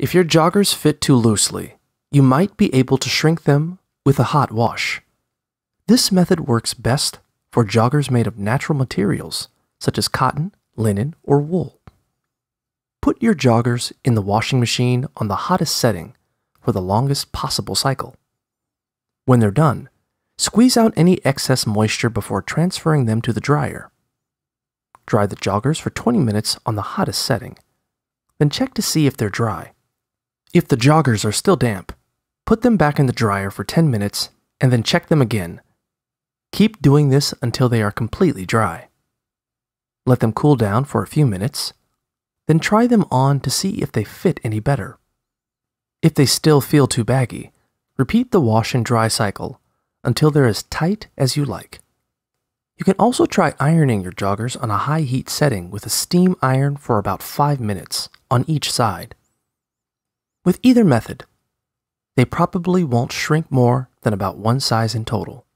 If your joggers fit too loosely, you might be able to shrink them with a hot wash. This method works best for joggers made of natural materials such as cotton, linen, or wool. Put your joggers in the washing machine on the hottest setting for the longest possible cycle. When they're done, squeeze out any excess moisture before transferring them to the dryer. Dry the joggers for 20 minutes on the hottest setting. Then check to see if they're dry. If the joggers are still damp, put them back in the dryer for 10 minutes and then check them again. Keep doing this until they are completely dry. Let them cool down for a few minutes, then try them on to see if they fit any better. If they still feel too baggy, repeat the wash and dry cycle until they're as tight as you like. You can also try ironing your joggers on a high heat setting with a steam iron for about 5 minutes on each side. With either method, they probably won't shrink more than about one size in total.